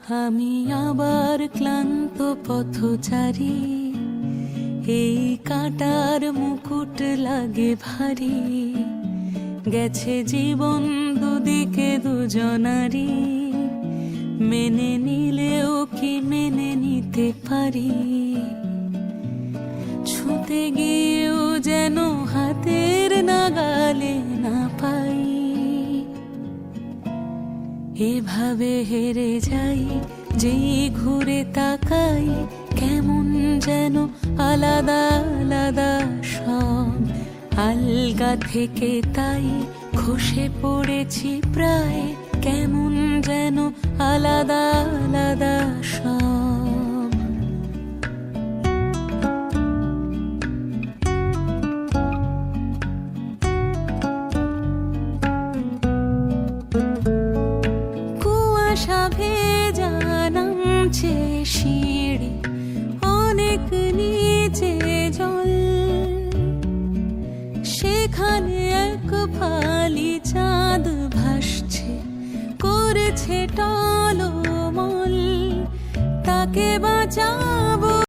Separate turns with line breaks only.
আমি আবার ক্লান্ত পথচারী, এই কাঁটার মুকুট লাগে ভারী। গেছে জীবন দুদিকে দুজনারই, মেনে নিলেও কি মেনে নিতে পারি? ছুঁতে গিয়েও যেন হাতের নাগালে না পাই। এভাবে হেরে যাই, যেই ঘুরে তাকাই, কেমন যেন আলাদা আলাদা সব। আলগা থেকে তাই খসে পড়েছি প্রায়, কেমন যেন আলাদা আলাদা সব। কুয়াশা ভেজা নামছে সিঁড়ি, অনেক নিচে জল। সেখানে এক ফালি চাঁদ ভাসছে, করেছে টলমল। তাকে বাঁচাবো